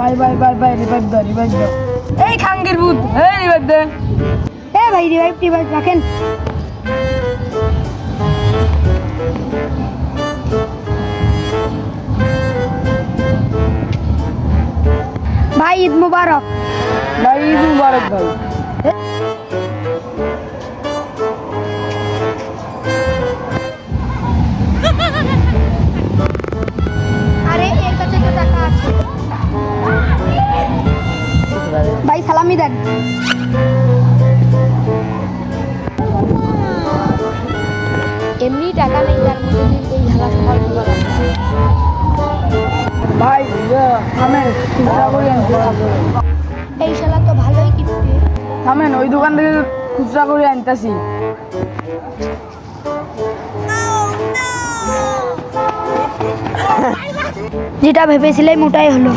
ভাই ভাই ভাই ভাই রিভাইভ দাও রিভাইভ দাও। এই খাঙ্গির ভূত, এই রিভাইভ দে। ভাই রিভাইভ রাখেন। ভাই ঈদ মুবারক। ভাই ঈদ মুবারক ভাই। আরে এর কাছে তো টাকা আছে। ভাই সালামি দেন। এমনি টাকা নেই, তার মধ্যে এই ঝালা সকাল সকাল ভাই থামেন, খুচরা করে আনতে হবে। এই শালা তো ভালোই কিনবে। থামেন, ওই দোকান থেকে খুচরা করে আনতেছি। যেটা ভেবেছিলাম ওটাই হলো।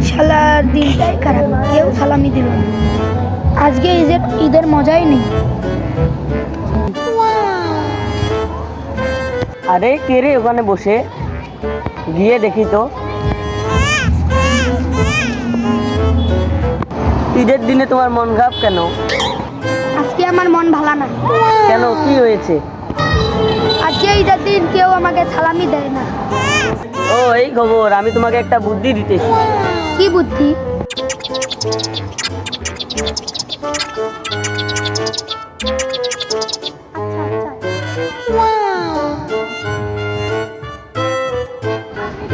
শালার দিনটাই খারাপ, কেউ সালামি দিল না। আজকে ঈদের মজাই নেই। আরে কে রে ওখানে বসে? গিয়ে দেখি তো। ঈদের দিনে তোমার মন খারাপ কেন? আজকে আমার মন ভালো না। কেন, কি হয়েছে? আজকে ঈদের দিন কেউ আমাকে সালামি দেয় না। ও এই খবর, আমি তোমাকে একটা বুদ্ধি দিতেছি। কি বুদ্ধি?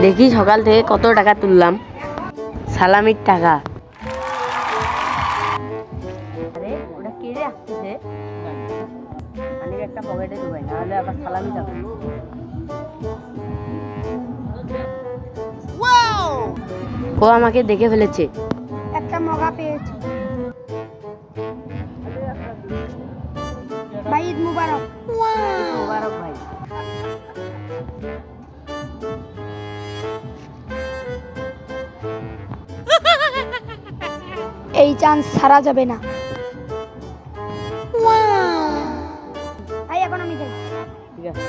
দেখি সকাল থেকে কত টাকা তুললাম। সালামির টাকা। আরে ওটা কে রে আসতেছে? আমি একটা পকেটে ঢুকাই, নাহলে আবার সালামি যাবে। ও আমাকে দেখে ফেলেছে। একটা মগা পেয়েছি। ভাই ঈদ মুবারক। ঈদ মুবারক ভাই। এই চান্স ছাড়া যাবে না। ভাই এখন আমি যাই। ঠিক আছে।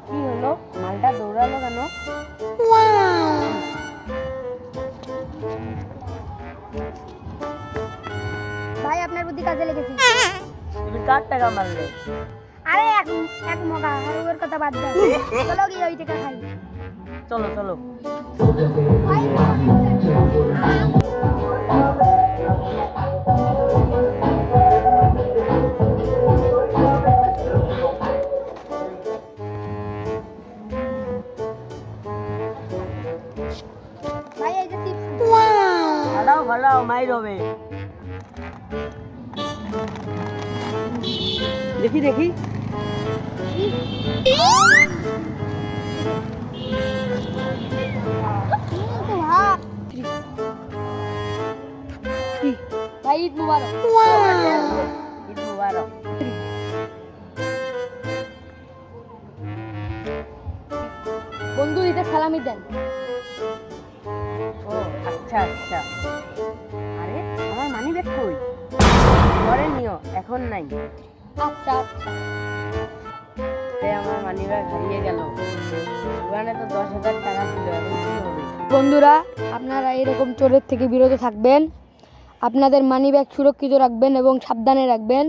কি হলো, মালটা দৌড়ালো কেন? ভাই আপনার বুদ্ধি কাজে লেগেছে। তুমি কার টাকা মারলে? আরে এক মগা, আর ওর কথা বাদ দাও। চলো গিয়ে ওই টাকা খাই। চলো চলো। ভাই এই যে চিপস। ভালো ভালো মাইর হবে। দেখি দেখি। ভাই ঈদ মুবারক। ঈদ মুবারক। বন্ধু ঈদের সালামি দেন। ও আচ্ছা আচ্ছা। আরে আমার মানি ব্যাগ কই? পরে নিও, এখন নাই। আচ্ছা আচ্ছা। আমার মানি ব্যাগ হারিয়ে গেল। ওখানে তো 10,000 টাকা ছিল, এখন কি হবে? বন্ধুরা, আপনারা এরকম চোরের থেকে বিরত থাকবেন। আপনাদের মানি ব্যাগ সুরক্ষিত রাখবেন এবং সাবধানে রাখবেন।